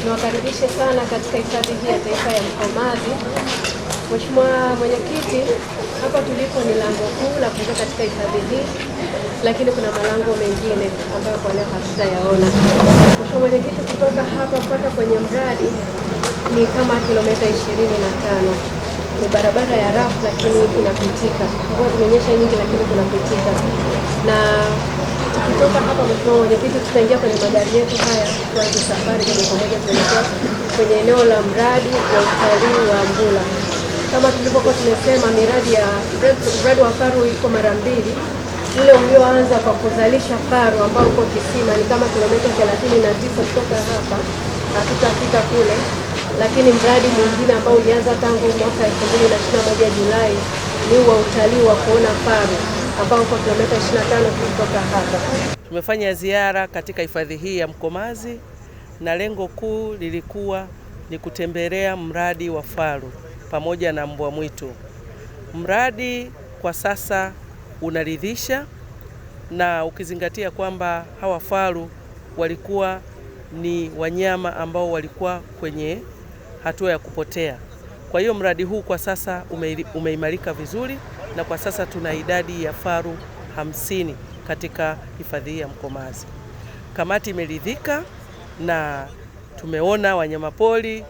Niwakaribishe sana katika hifadhi hii ya taifa ya Mkomazi. Mheshimiwa Mwenyekiti, hapa tulipo ni lango kuu la kuingia katika hifadhi hii, lakini kuna malango mengine ambayo kwa leo hatutayaona. Mheshimiwa Mwenyekiti, kutoka hapa mpaka kwenye mradi ni kama kilomita 25. Ni barabara ya rafu lakini inapitika. Mvua zimenyesha nyingi lakini kunapitika. Na tukitoka hapa, Mheshimiwa Mwenyekiti, tutaingia kwenye magari yetu haya kuanza safari moja kwa moja kuelekea kwenye eneo la mradi wa utalii wa Mbula. Kama tulivyokuwa tumesema, mradi wa faru iko mara mbili. Ule ulioanza kwa kuzalisha faru ambao uko Kisima ni kama kilomita 39 kutoka hapa, hatutafika kule. Lakini mradi mwingine ambao ulianza tangu mwaka 2021 Julai ni wa utalii wa kuona faru ambao uko kilomita 25 kutoka hapa. Tumefanya ziara katika hifadhi hii ya Mkomazi na lengo kuu lilikuwa ni kutembelea mradi wa faru pamoja na mbwa mwitu. Mradi kwa sasa unaridhisha, na ukizingatia kwamba hawa faru walikuwa ni wanyama ambao walikuwa kwenye hatua ya kupotea. Kwa hiyo mradi huu kwa sasa umeimarika vizuri, na kwa sasa tuna idadi ya faru 50 katika hifadhi ya Mkomazi. Kamati imeridhika na tumeona wanyamapori,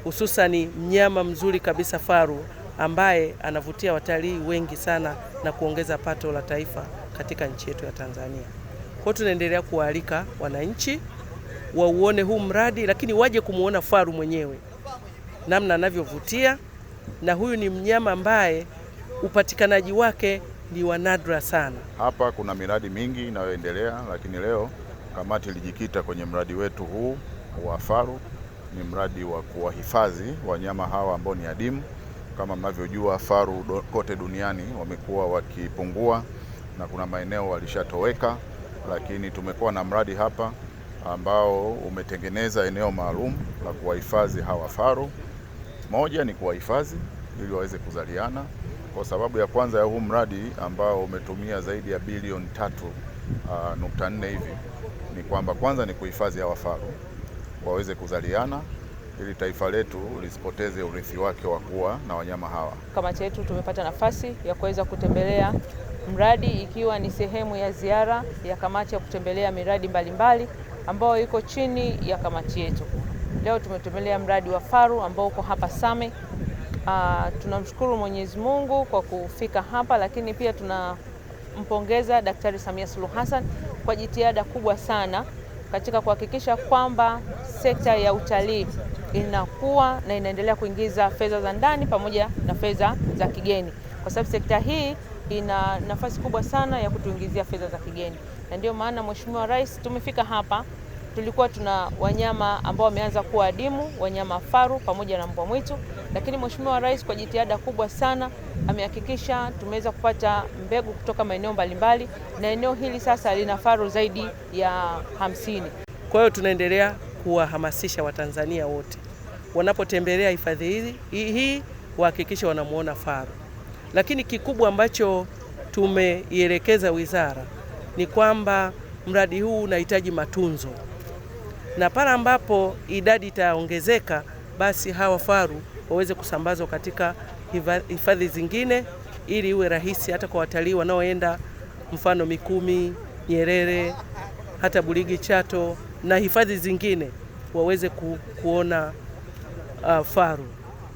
hususani mnyama mzuri kabisa faru ambaye anavutia watalii wengi sana na kuongeza pato la taifa katika nchi yetu ya Tanzania. Kwa hiyo tunaendelea kuwaalika wananchi wauone huu mradi, lakini waje kumuona faru mwenyewe namna anavyovutia, na huyu ni mnyama ambaye upatikanaji wake ni wa nadra sana. Hapa kuna miradi mingi inayoendelea, lakini leo kamati ilijikita kwenye mradi wetu huu wa faru. Ni mradi wa kuwahifadhi wanyama hawa ambao ni adimu. Kama mnavyojua, faru kote duniani wamekuwa wakipungua na kuna maeneo walishatoweka, lakini tumekuwa na mradi hapa ambao umetengeneza eneo maalum la kuwahifadhi hawa faru. Moja ni kuwahifadhi ili waweze kuzaliana. Kwa sababu ya kwanza ya huu mradi ambao umetumia zaidi ya bilioni 3.4 hivi, ni kwamba kwanza ni kuhifadhi hawa faru waweze kuzaliana ili taifa letu lisipoteze urithi wake wa kuwa na wanyama hawa. Kamati yetu tumepata nafasi ya kuweza kutembelea mradi, ikiwa ni sehemu ya ziara ya kamati ya kutembelea miradi mbalimbali ambayo iko chini ya kamati yetu. Leo tumetembelea mradi wa faru ambao uko hapa Same. Tunamshukuru Mwenyezi Mungu kwa kufika hapa, lakini pia tunampongeza Daktari Samia Suluhu Hassan kwa jitihada kubwa sana katika kuhakikisha kwamba sekta ya utalii inakuwa na inaendelea kuingiza fedha za ndani pamoja na fedha za kigeni, kwa sababu sekta hii ina nafasi kubwa sana ya kutuingizia fedha za kigeni. Na ndio maana Mheshimiwa Rais, tumefika hapa, tulikuwa tuna wanyama ambao wameanza kuwa adimu, wanyama faru pamoja na mbwa mwitu, lakini Mheshimiwa Rais kwa jitihada kubwa sana amehakikisha tumeweza kupata mbegu kutoka maeneo mbalimbali, na eneo hili sasa lina faru zaidi ya 50. Kwa hiyo tunaendelea kuwahamasisha Watanzania wote wanapotembelea hifadhi hii wahakikishe wanamuona faru. Lakini kikubwa ambacho tumeielekeza wizara ni kwamba mradi huu unahitaji matunzo, na pale ambapo idadi itaongezeka, basi hawa faru waweze kusambazwa katika hifadhi zingine ili iwe rahisi hata kwa watalii wanaoenda mfano Mikumi, Nyerere, hata Burigi, Chato na hifadhi zingine waweze kuona faru.